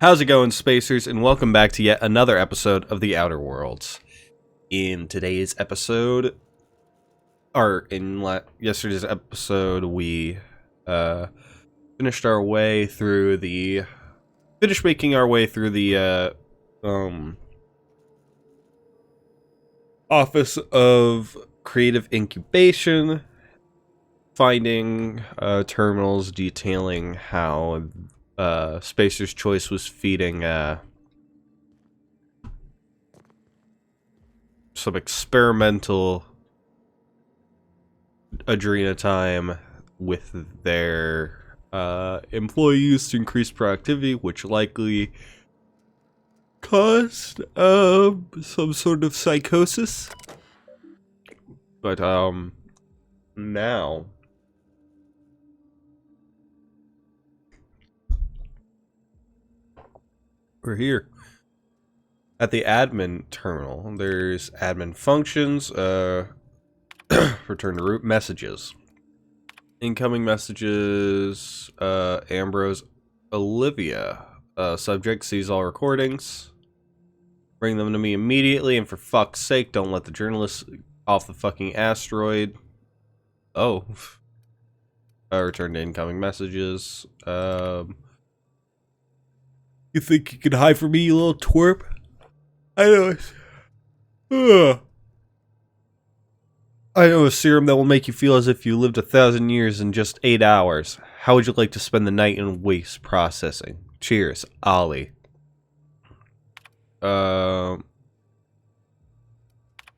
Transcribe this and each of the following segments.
How's it going, Spacers? And welcome back to yet another episode of the Outer Worlds. In today's episode, or in yesterday's episode, we finished making our way through the Office of Creative Incubation, finding terminals detailing how Spacer's Choice was feeding some experimental adrenatime with their employees to increase productivity, which likely caused some sort of psychosis. But now we're here at the admin terminal. There's admin functions, return to root, messages. Incoming messages, Ambrose, Olivia. Subject sees all recordings. Bring them to me immediately, and for fuck's sake, don't let the journalists off the fucking asteroid. Oh. Return to incoming messages. You think you can hide from me, you little twerp? I know a serum that will make you feel as if you lived 1,000 years in just 8 hours. How would you like to spend the night in waste processing? Cheers, Ollie.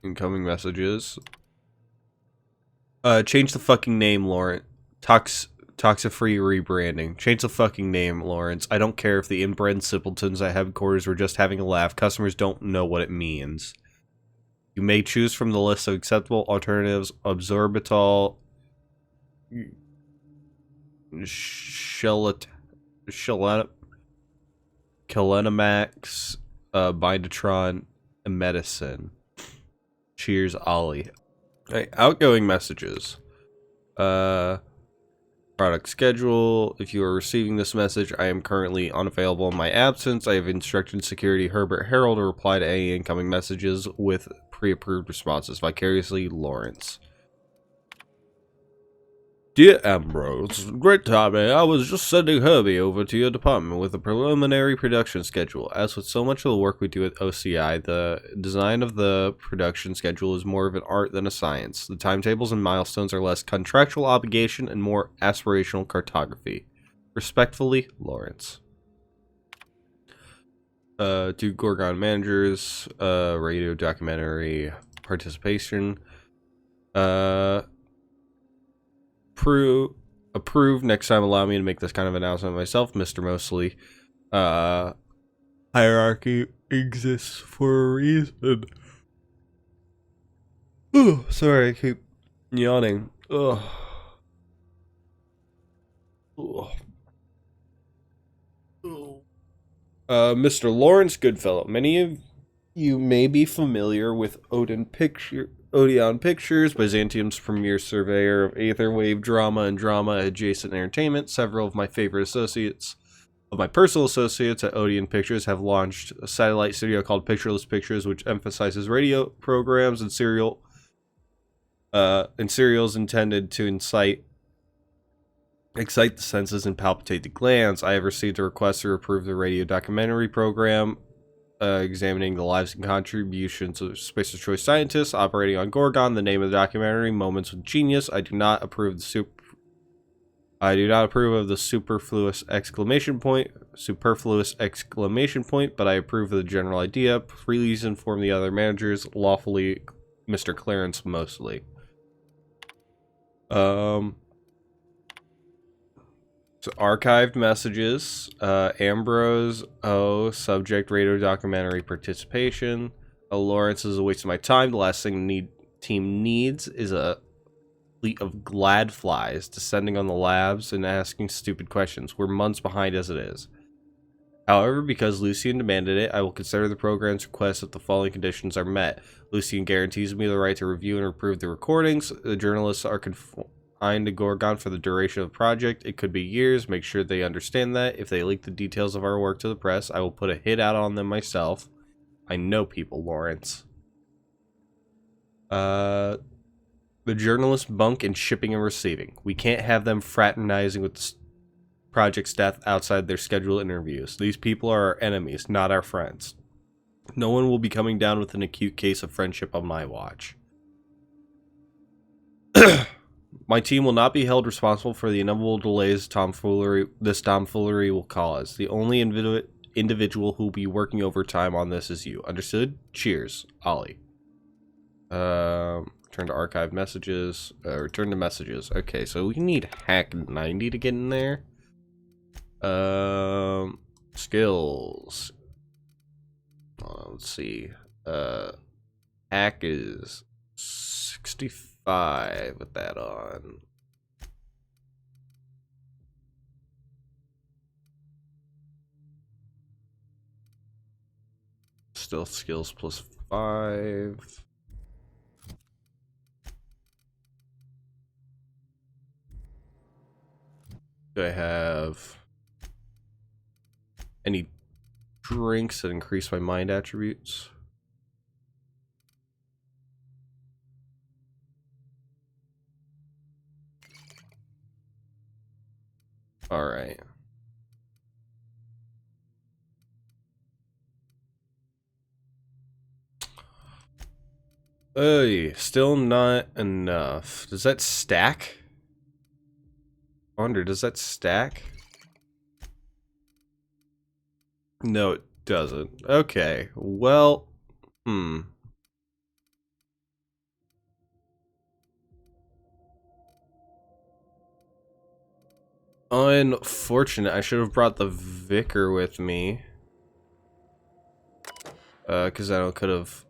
Incoming messages. Change the fucking name, Lauren. Toxifree rebranding. Change the fucking name, Lawrence. I don't care if the inbred simpletons at headquarters were just having a laugh. Customers don't know what it means. You may choose from the list of acceptable alternatives. Absorbitol, Kelenamax, Bindatron, and Medicine. Cheers, Ollie. Okay, outgoing messages. Product schedule. If you are receiving this message, I am currently unavailable in my absence. I have instructed Security Herbert Harold to reply to any incoming messages with pre-approved responses. Vicariously, Lawrence. Dear Ambrose, great timing. I was just sending Herbie over to your department with a preliminary production schedule. As with so much of the work we do at OCI, the design of the production schedule is more of an art than a science. The timetables and milestones are less contractual obligation and more aspirational cartography. Respectfully, Lawrence. To Gorgon managers, radio documentary participation. Approve. Next time, allow me to make this kind of announcement myself, Mr. Mosley. Hierarchy exists for a reason. Oh, sorry, I keep yawning. Ugh. Mr. Lawrence Goodfellow. Many of you may be familiar with Odeon Pictures, Byzantium's premier surveyor of aetherwave drama and drama-adjacent entertainment. Several of my personal associates at Odeon Pictures have launched a satellite studio called Pictureless Pictures, which emphasizes radio programs and serials intended to excite the senses and palpitate the glands. I have received a request to approve the radio documentary program examining the lives and contributions of Spacer's Choice scientists operating on Gorgon. The name of the documentary, Moments with Genius. I do not approve of the superfluous exclamation point, but I approve of the general idea. Please inform the other managers, lawfully Mr. Clarence Mosley. So archived messages, Ambrose, subject radio documentary participation. Lawrence is a waste of my time. The last thing the team needs is a fleet of glad flies descending on the labs and asking stupid questions. We're months behind as it is. However, because Lucian demanded it, I will consider the program's request if the following conditions are met. Lucian guarantees me the right to review and approve the recordings. The journalists are assigned to Gorgon for the duration of the project. It could be years. Make sure they understand that. If they leak the details of our work to the press, I will put a hit out on them myself. I know people, Lawrence. The journalists bunk in shipping and receiving. We can't have them fraternizing with the project staff outside their scheduled interviews. These people are our enemies, not our friends. No one will be coming down with an acute case of friendship on my watch. My team will not be held responsible for the inevitable delays this tomfoolery will cause. The only individual who will be working overtime on this is you. Understood? Cheers, Ollie. Return to archive messages. Return to messages. Okay, so we need hack 90 to get in there. Skills. Let's see. Hack is 65 with that on. Still skills plus 5. Do I have any drinks that increase my mind attributes? All right. Hey, still not enough. Does that stack? I wonder, does that stack? No, it doesn't. Okay, well, Unfortunate. I should have brought the vicar with me. Because I could have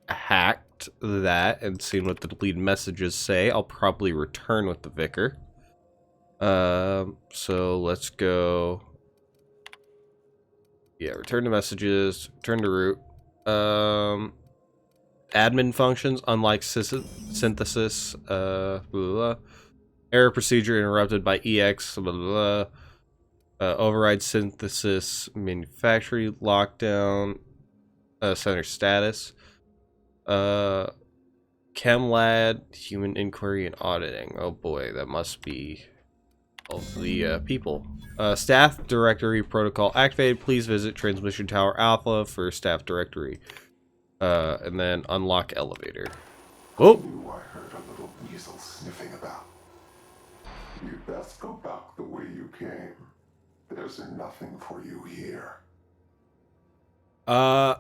hacked that and seen what the lead messages say. I'll probably return with the vicar. So let's go. Yeah, return to messages, return to root. Admin functions, unlike synthesis, blah, blah, blah. Error procedure interrupted by EX, blah, blah, blah. Override synthesis, manufacturing, lockdown, center status. ChemLad, human inquiry and auditing. Oh boy, that must be all the people. Staff directory protocol activated. Please visit transmission tower alpha for staff directory. And then unlock elevator. Oh! I heard a little weasel sniffing about. You'd best go back the way you came. There's nothing for you here. Who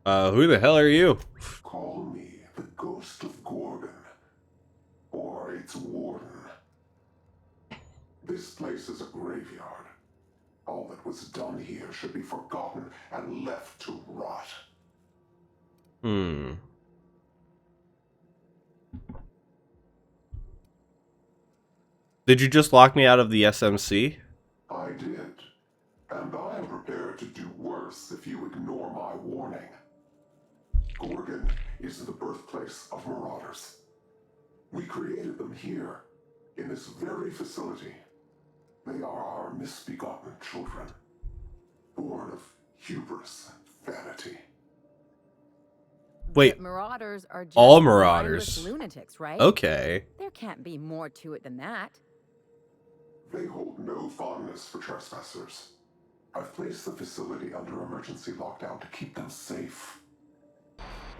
the hell are you? Call me the Ghost of Gorgon, or its warden. This place is a graveyard. All that was done here should be forgotten and left to rot. Did you just lock me out of the SMC? I did. And I am prepared to do worse if you ignore my warning. Gorgon is the birthplace of marauders. We created them here, in this very facility. They are our misbegotten children, born of hubris and vanity. Wait, but marauders are just all marauders, lunatics, right? Okay. There can't be more to it than that. They hold no fondness for trespassers. I've placed the facility under emergency lockdown to keep them safe.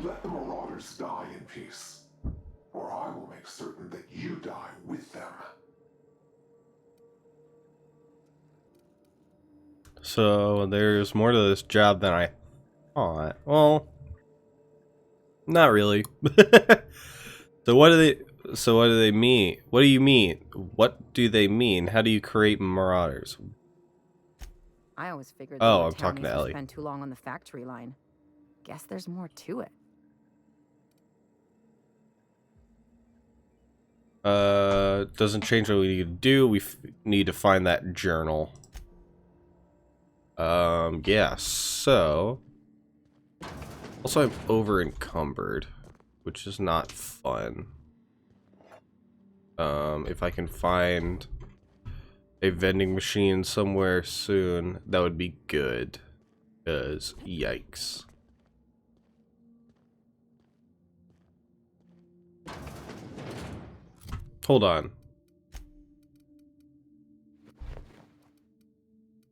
Let the marauders die in peace, or I will make certain that you die with them. So there's more to this job than I thought. Well, not really. So what do they mean? What do you mean? What do they mean? How do you create marauders? I always figured I'm talking to Ellie. Spend too long on the factory line. Guess there's more to it. Doesn't change what we need to do. We need to find that journal. Yeah, so also I'm over encumbered, which is not fun. If I can find a vending machine somewhere soon, that would be good. Because, yikes. Hold on.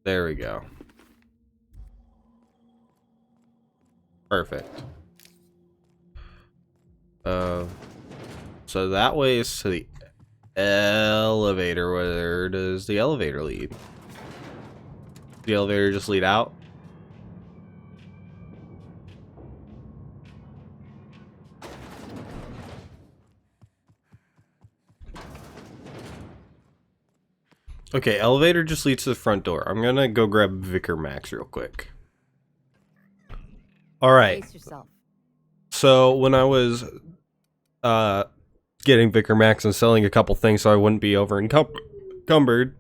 There we go. Perfect. So that way is to the elevator. Where does the elevator lead? The elevator just lead out? Okay, elevator just leads to the front door. I'm gonna go grab Vicar Max real quick. Alright. Pace yourself. So when I was getting Vicar Max and selling a couple things so I wouldn't be over encumbered,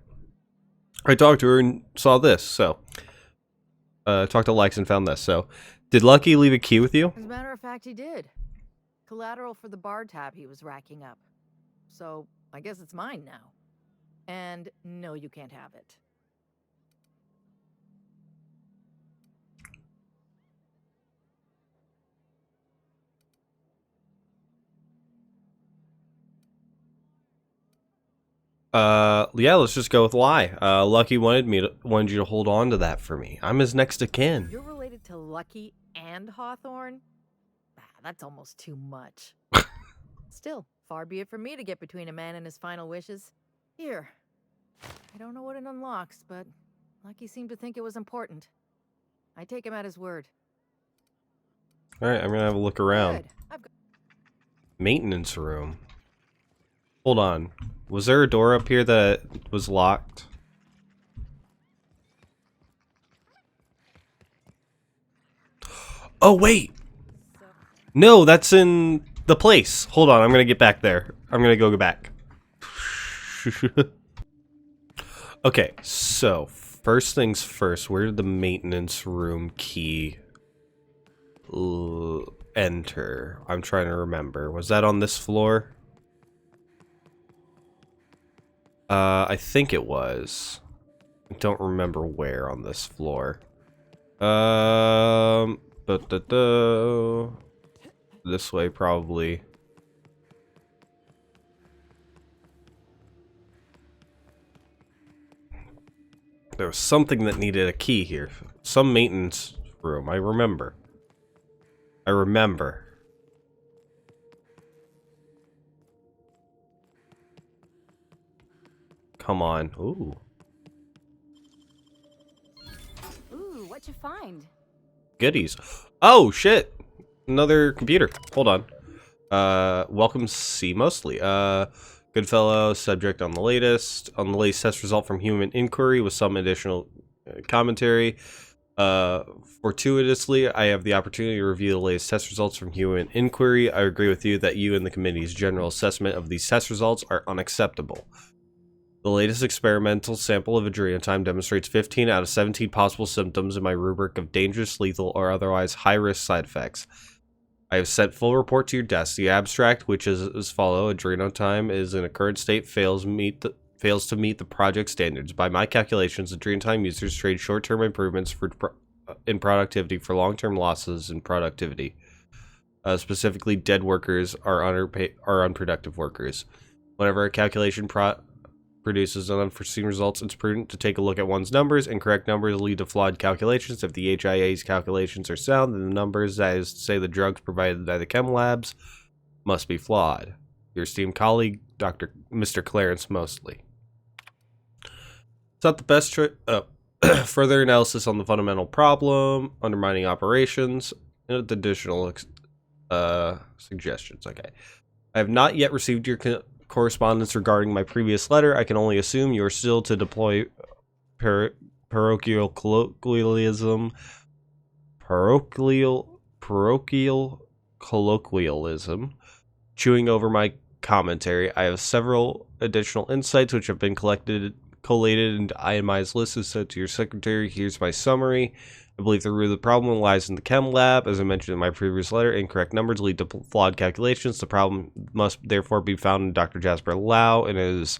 I talked to her and saw this. So talked to Lex and found this. So did Lucky leave a key with you? As a matter of fact, he did. Collateral for the bar tab he was racking up. So I guess it's mine now. And no, you can't have it. Yeah, let's just go with lie. Lucky wanted you to hold on to that for me. I'm his next of kin. You're related to Lucky and Hawthorne? Ah, that's almost too much. Still, far be it from me to get between a man and his final wishes. Here. I don't know what it unlocks, but Lucky seemed to think it was important. I take him at his word. Alright, I'm gonna have a look around. Good. I've got Maintenance room. Hold on. Was there a door up here that was locked? Oh, wait! No, that's in the place. Hold on, I'm gonna get back there. I'm gonna go back. Okay, so first things first, where did the maintenance room key enter? I'm trying to remember. Was that on this floor? I think it was. I don't remember where on this floor. This way probably. There was something that needed a key here. Some maintenance room. I remember. Come on. Ooh. Ooh, what'd you find? Goodies. Oh, shit. Another computer. Hold on. Welcome C mostly. Goodfellow, subject on the latest test result from human inquiry with some additional commentary. Fortuitously, I have the opportunity to review the latest test results from human inquiry. I agree with you that you and the committee's general assessment of these test results are unacceptable. The latest experimental sample of adrenotime demonstrates 15 out of 17 possible symptoms in my rubric of dangerous, lethal, or otherwise high-risk side effects. I have sent full report to your desk. The abstract, which is as follows: adrenotime is in a current state fails to meet the project standards. By my calculations, adrenotime users trade short-term improvements in productivity for long-term losses in productivity. Specifically, dead workers are unproductive workers. Whenever a calculation produces unforeseen results, it's prudent to take a look at one's numbers. Incorrect numbers lead to flawed calculations. If the HIA's calculations are sound, then the numbers, that is to say the drugs provided by the chem labs, must be flawed. Your esteemed colleague, Mr. Clarence Mostly. It's not the best further analysis on the fundamental problem, undermining operations, and additional suggestions. Okay. I have not yet received your correspondence regarding my previous letter. I can only assume you are still to deploy parochial colloquialism, chewing over my commentary. I have several additional insights which have been collected collated and itemized list is sent to your secretary. Here's my summary. I believe the root of the problem lies in the chem lab. As I mentioned in my previous letter, incorrect numbers lead to flawed calculations. The problem must therefore be found in Dr. Jasper Lau and his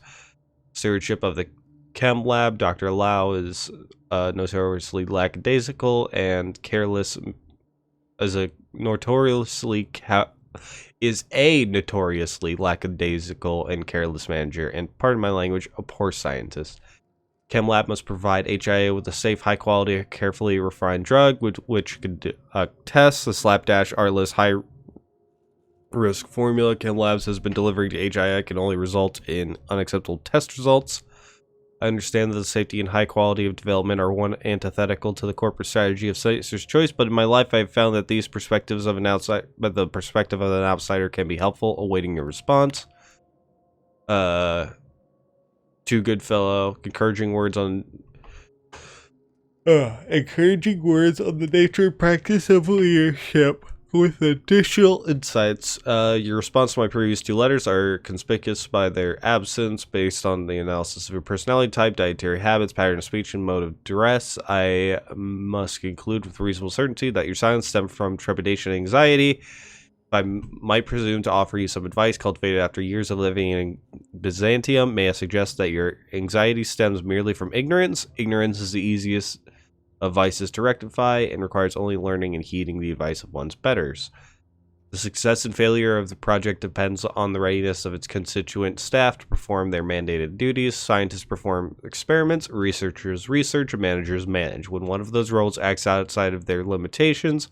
stewardship of the chem lab. Dr. Lau is notoriously lackadaisical and careless as a notoriously lackadaisical and careless manager, and pardon my language, a poor scientist. Chem lab must provide HIA with a safe, high quality, carefully refined drug which could test the slapdash, artless, high risk formula. Chem labs has been delivering to HIA can only result in unacceptable test results. I understand that the safety and high quality of development are one antithetical to the corporate strategy of Sciencer's choice, but in my life I have found that the perspective of an outsider can be helpful. Awaiting your response. Too good fellow. Encouraging words on the nature and practice of leadership with additional insights. Your response to my previous 2 letters are conspicuous by their absence based on the analysis of your personality type, dietary habits, pattern of speech, and mode of dress. I must conclude with reasonable certainty that your silence stemmed from trepidation and anxiety. I might presume to offer you some advice cultivated after years of living in Byzantium. May I suggest that your anxiety stems merely from ignorance? Ignorance is the easiest of vices to rectify and requires only learning and heeding the advice of one's betters. The success and failure of the project depends on the readiness of its constituent staff to perform their mandated duties. Scientists perform experiments, researchers research, and managers manage. When one of those roles acts outside of their limitations,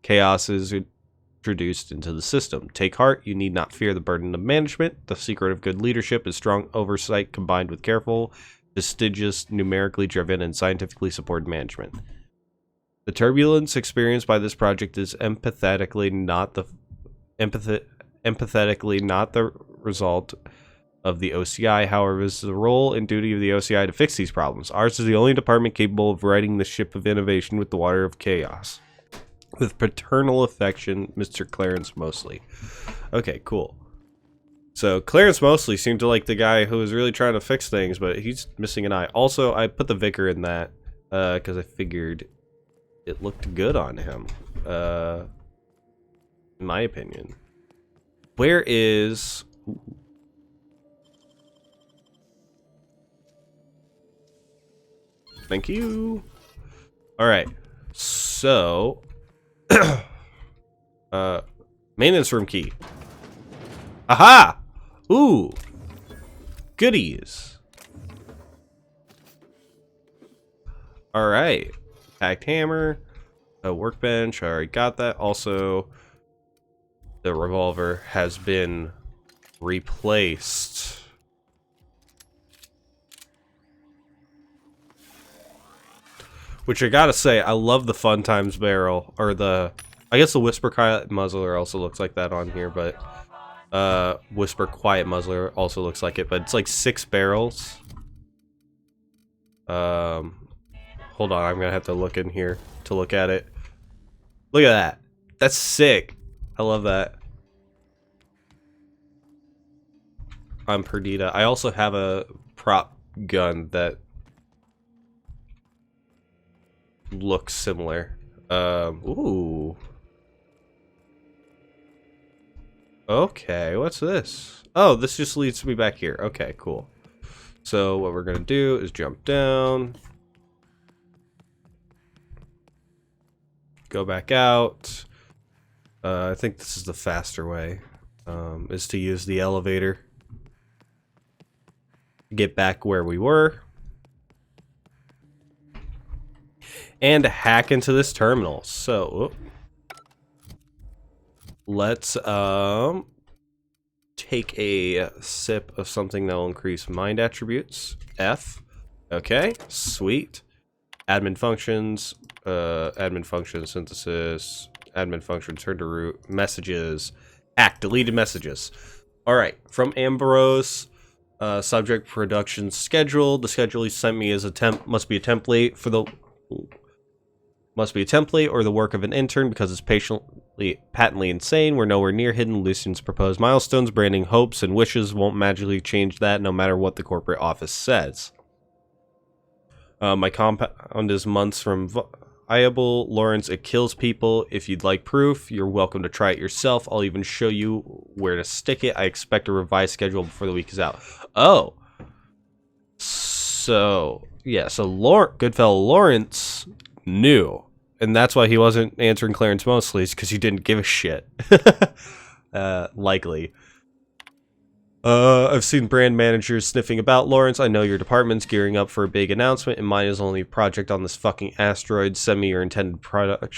chaos is introduced into the system. Take heart, you need not fear the burden of management. The secret of good leadership is strong oversight combined with careful, fastidious, numerically driven, and scientifically supported management. The turbulence experienced by this project is empathetically not the result of the OCI. However, it is the role and duty of the OCI to fix these problems. Ours is the only department capable of riding the ship of innovation with the water of chaos. With paternal affection, Mr. Clarence Mosley. Okay, cool. So Clarence Mosley seemed to like the guy who was really trying to fix things, but he's missing an eye. Also, I put the vicar in that because I figured it looked good on him, in my opinion. Where is... Thank you. All right, so... maintenance room key. Aha! Ooh! Goodies. Alright. Packed hammer. A workbench. I already got that. Also, the revolver has been replaced. Which I gotta say, I love the Fun Times barrel, or the, I guess the Whisper Quiet Muzzler also looks like that on here, but Whisper Quiet Muzzler also looks like it, but it's like 6 barrels. Hold on, I'm gonna have to look in here to look at it. Look at that. That's sick. I love that. I'm Perdita. I also have a prop gun that looks similar. Ooh. Okay, what's this? Oh, this just leads me back here. Okay, cool. So what we're gonna do is jump down. Go back out. I think this is the faster way. Is to use the elevator. Get back where we were. And hack into this terminal. So let's take a sip of something that will increase mind attributes. F. Okay, sweet. Admin functions, admin function synthesis, admin function turn to root, messages, hack, deleted messages. All right, from Ambrose, subject production schedule. The schedule he sent me is must be a template for the or the work of an intern because it's patently insane. We're nowhere near hidden. Lucian's proposed milestones, branding hopes and wishes won't magically change that no matter what the corporate office says. My compound is months from viable. Lawrence, it kills people. If you'd like proof, you're welcome to try it yourself. I'll even show you where to stick it. I expect a revised schedule before the week is out. Oh. So, yeah, so Goodfellow Lawrence knew. And that's why he wasn't answering Clarence Mosley's, because he didn't give a shit. Likely. I've seen brand managers sniffing about Lawrence. I know your department's gearing up for a big announcement, and mine is only a project on this fucking asteroid. Send me your intended production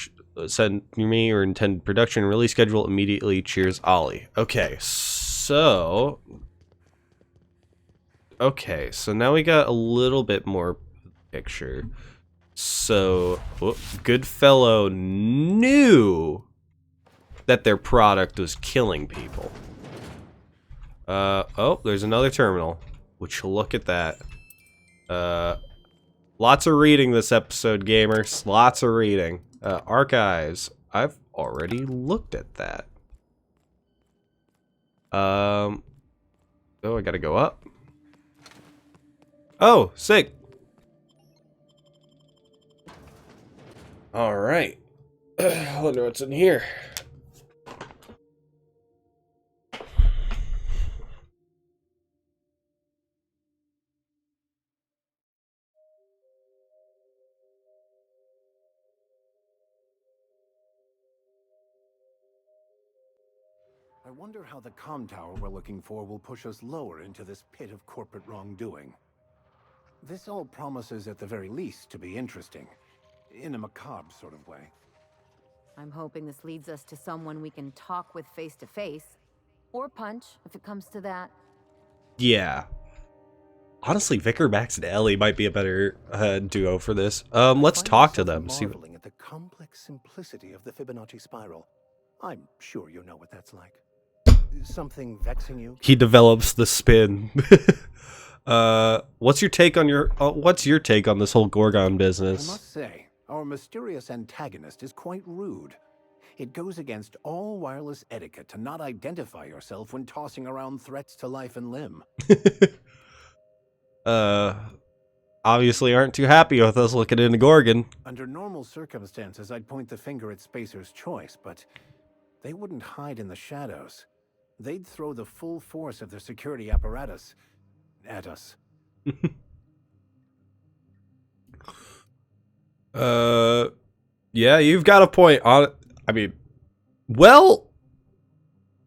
and release schedule immediately. Cheers, Ollie. Okay, so now we got a little bit more picture. So, Goodfellow knew that their product was killing people. Oh, there's another terminal. Would you look at that? Lots of reading this episode, gamers. Lots of reading. Archives. I've already looked at that. Oh, I gotta go up. Oh, sick. Alright. I wonder what's in here. I wonder how the comm tower we're looking for will push us lower into this pit of corporate wrongdoing. This all promises, at the very least, to be interesting. In a macabre sort of way. I'm hoping this leads us to someone we can talk with face to face. Or punch, if it comes to that. Yeah. Honestly, Vicar, Max, and Ellie might be a better duo for this. Let's talk to them. Marveling at the complex simplicity of the Fibonacci spiral. I'm sure you know what that's like. Something vexing you? He develops the spin. What's your take on this whole Gorgon I business? must say, our mysterious antagonist is quite rude. It goes against all wireless etiquette to not identify yourself when tossing around threats to life and limb. Obviously aren't too happy with us looking into Gorgon. Under normal circumstances, I'd point the finger at Spacer's choice, but they wouldn't hide in the shadows. They'd throw the full force of their security apparatus at us. Yeah, you've got a point on. I mean, well,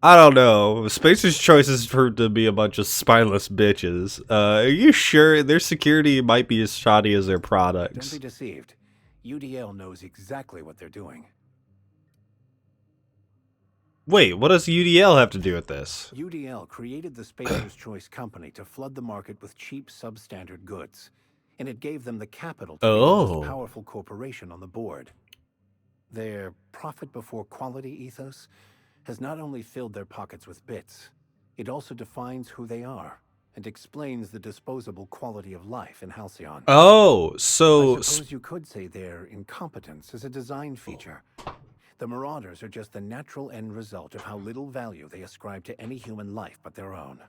I don't know. Spacer's choice is for to be a bunch of spineless bitches. Are you sure their security might be as shoddy as their products? Don't be deceived. UDL knows exactly what they're doing. Wait, what does UDL have to do with this? UDL created the Spacer's Choice Company to flood the market with cheap substandard goods, and it gave them the capital to be the most powerful corporation on the board. Their profit before quality ethos has not only filled their pockets with bits, it also defines who they are and explains the disposable quality of life in Halcyon. Oh, so I suppose you could say their incompetence is a design feature. The Marauders are just the natural end result of how little value they ascribe to any human life but their own.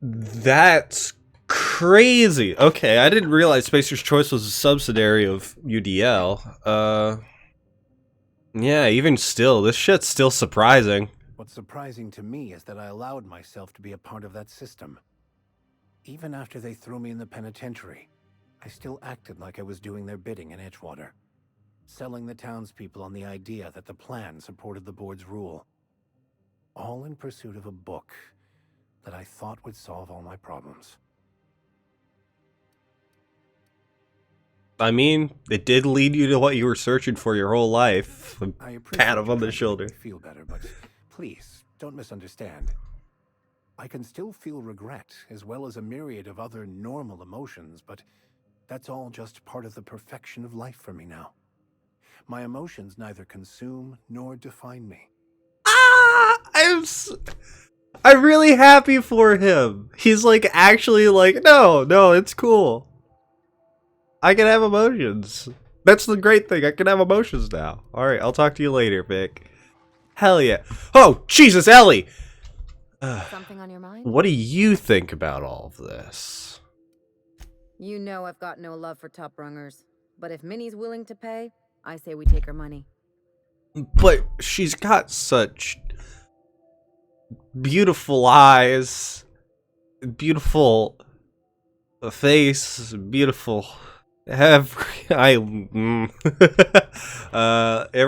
That's crazy. Okay, I didn't realize Spacer's Choice was a subsidiary of UDL. Yeah, even still, this shit's still surprising. What's surprising to me is that I allowed myself to be a part of that system. Even after they threw me in the penitentiary, I still acted like I was doing their bidding in Edgewater, selling the townspeople on the idea that the plan supported the board's rule. All in pursuit of a book that I thought would solve all my problems. I mean, it did lead you to what you were searching for your whole life. I Pat him on the shoulder. Feel better, but please don't misunderstand. I can still feel regret as well as a myriad of other normal emotions, but that's all just part of the perfection of life for me now. My emotions neither consume nor define me. I'm really happy for him. He's like actually like, no, it's cool. I can have emotions. That's the great thing. I can have emotions now. All right, I'll talk to you later, Vic. Hell yeah. Oh, Jesus, Ellie. Something on your mind? What do you think about all of this? You know I've got no love for top rungers, but if Minnie's willing to pay, I say we take her money. But she's got such beautiful eyes, beautiful face, beautiful ever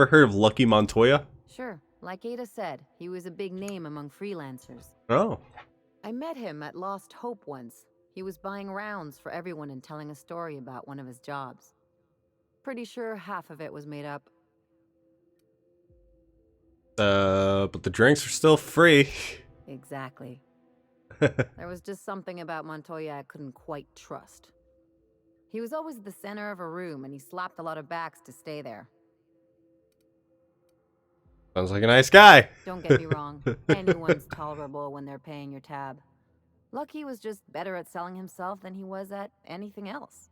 heard of Lucky Montoya? Sure, like Ada said, he was a big name among freelancers. Oh. I met him at Lost Hope once. He was buying rounds for everyone and telling a story about one of his jobs. Pretty sure half of it was made up. But the drinks are still free. Exactly. There was just something about Montoya I couldn't quite trust. He was always the center of a room, and he slapped a lot of backs to stay there. Sounds like a nice guy. Don't get me wrong, anyone's tolerable when they're paying your tab. Lucky was just better at selling himself than he was at anything else.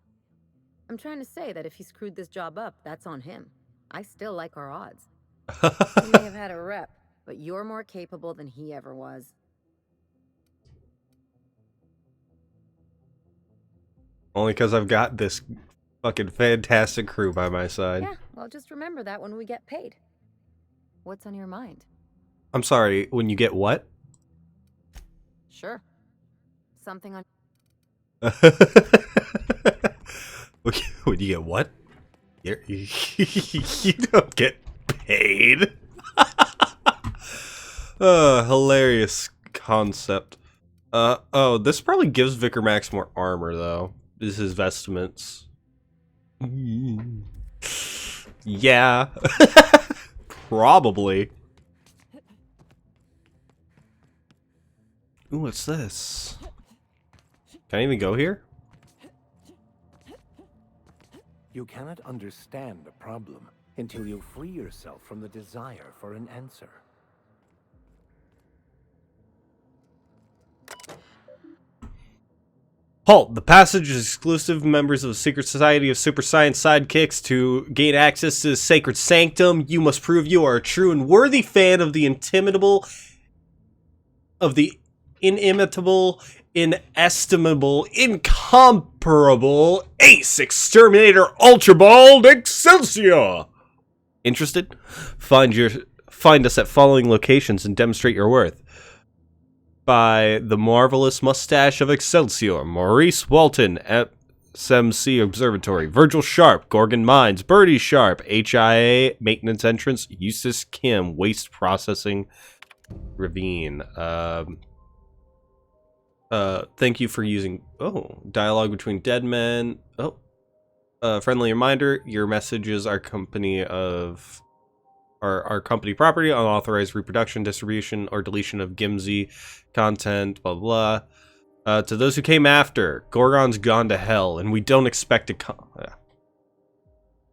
I'm trying to say that if he screwed this job up, that's on him. I still like our odds. He may have had a rep, but you're more capable than he ever was. Only because I've got this fucking fantastic crew by my side. Yeah, well, just remember that when we get paid. What's on your mind? I'm sorry, when you get what? Sure. Something on... When you get what? You don't get paid. Hilarious concept. Oh, this probably gives Vicar Max more armor, though. This is his vestments. Yeah. Probably. Ooh, what's this? Can I even go here? You cannot understand a problem until you free yourself from the desire for an answer. Halt! The passage is exclusive to members of the Secret Society of Super Science Sidekicks. To gain access to the sacred sanctum, you must prove you are a true and worthy fan of the inimitable, inestimable, incomparable Ace Exterminator Ultra Bald Excelsior! Interested? Find us at following locations and demonstrate your worth. By the marvelous mustache of Excelsior, Maurice Walton at SMC Observatory, Virgil Sharp, Gorgon Mines, Birdie Sharp, HIA Maintenance Entrance, Eustace Kim, Waste Processing Ravine. Thank you for using dialogue between dead men. Friendly reminder: your messages are company property, unauthorized reproduction, distribution, or deletion of Gimsy content, blah, blah, blah. To those who came after, Gorgon's gone to hell, and we don't expect to come...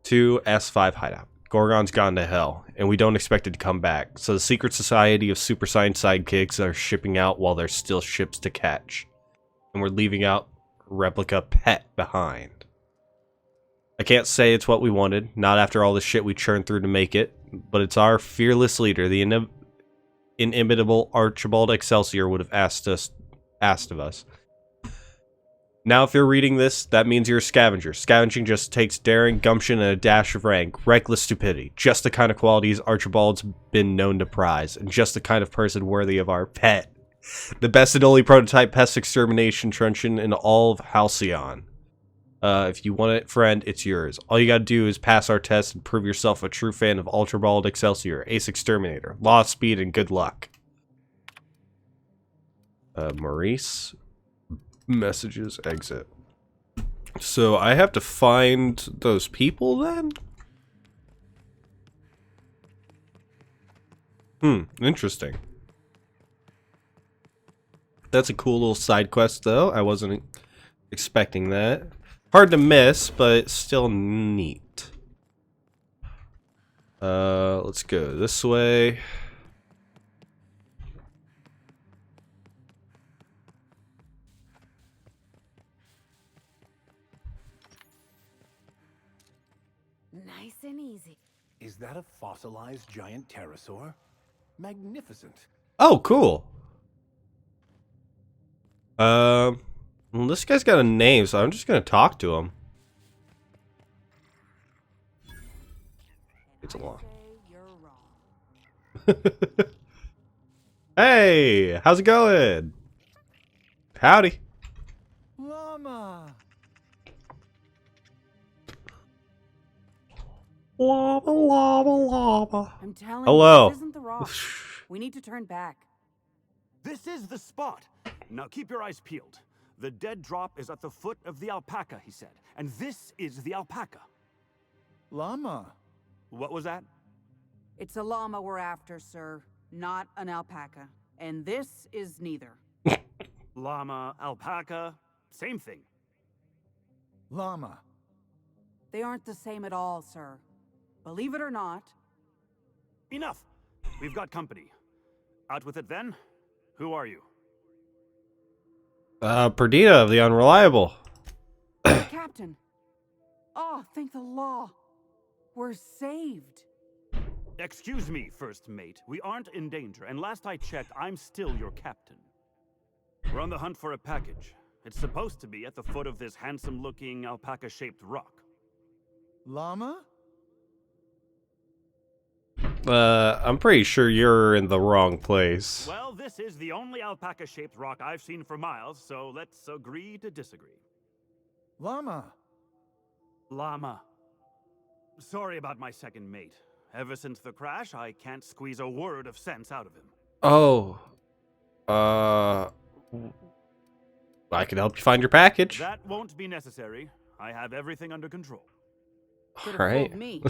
To S5 Hideout. Gorgon's gone to hell, and we don't expect it to come back. So the Secret Society of Super Science Sidekicks are shipping out while there's still ships to catch. And we're leaving out Replica Pet behind. I can't say it's what we wanted, not after all the shit we churned through to make it, but it's our fearless leader, the inimitable Archibald Excelsior would have asked of us. Now if you're reading this, that means you're a scavenger. Scavenging just takes daring, gumption, and a dash of rank. Reckless stupidity. Just the kind of qualities Archibald's been known to prize, and just the kind of person worthy of our pet. The best and only prototype pest extermination truncheon in all of Halcyon. If you want it, friend, it's yours. All you gotta do is pass our test and prove yourself a true fan of Ultrabald Excelsior, Ace Exterminator, Law, Speed, and good luck. Maurice. Messages, exit. So I have to find those people then? Interesting. That's a cool little side quest, though. I wasn't expecting that. Hard to miss, but it's still neat. Let's go this way. Nice and easy. Is that a fossilized giant pterosaur? Magnificent. Oh, cool. Well, this guy's got a name, so I'm just gonna talk to him. It's a lot. Hey, how's it going? Howdy. Llama. Lava, lava, lava. I'm telling Hello. you, this isn't the rock. We need to turn back. This is the spot. Now keep your eyes peeled. The dead drop is at the foot of the alpaca, he said. And this is the alpaca. Llama. What was that? It's a llama we're after, sir, not an alpaca. And this is neither. Llama, alpaca, same thing. Llama. They aren't the same at all, sir. Believe it or not. Enough. We've got company. Out with it then. Who are you? Perdita of the Unreliable. Captain. Oh, thank the law. We're saved. Excuse me, first mate. We aren't in danger, and last I checked, I'm still your captain. We're on the hunt for a package. It's supposed to be at the foot of this handsome-looking alpaca-shaped rock. Llama? I'm pretty sure you're in the wrong place. Well, this is the only alpaca-shaped rock I've seen for miles, so let's agree to disagree. Llama. Llama. Sorry about my second mate. Ever since the crash, I can't squeeze a word of sense out of him. Oh. I can help you find your package. That won't be necessary. I have everything under control. Could have Alright. fooled me.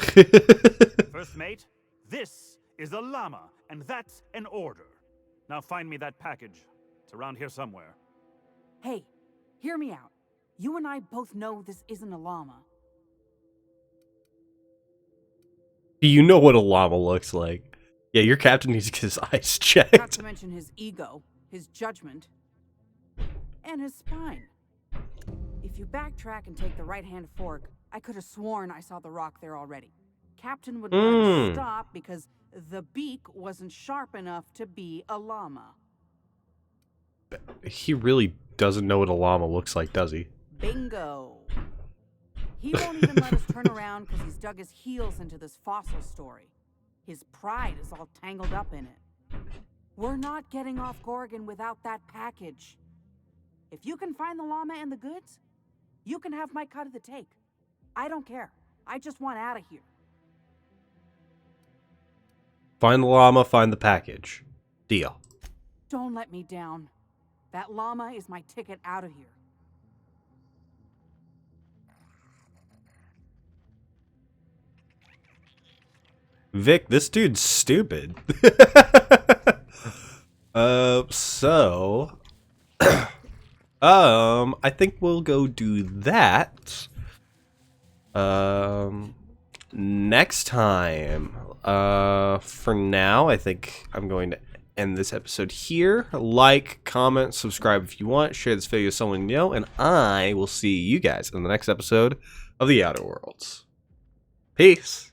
First mate, this is a llama, and that's an order. Now find me that package. It's around here somewhere. Hey, hear me out. You and I both know this isn't a llama. Do you know what a llama looks like? Yeah, your captain needs to get his eyes Not checked. to mention his ego, his judgment, and his spine. If you backtrack and take the right-hand fork, I could have sworn I saw the rock there already. Captain would let us stop because the beak wasn't sharp enough to be a llama. He really doesn't know what a llama looks like, does he? Bingo. He won't even let us turn around because he's dug his heels into this fossil story. His pride is all tangled up in it. We're not getting off Gorgon without that package. If you can find the llama and the goods, you can have my cut of the take. I don't care. I just want out of here. Find the llama, find the package. Deal. Don't let me down. That llama is my ticket out of here. Vic, this dude's stupid. I think we'll go do that. Next time. For now, I think I'm going to end this episode here. Like, comment, subscribe if you want, share this video with someone you know, and I will see you guys in the next episode of the Outer Worlds. Peace.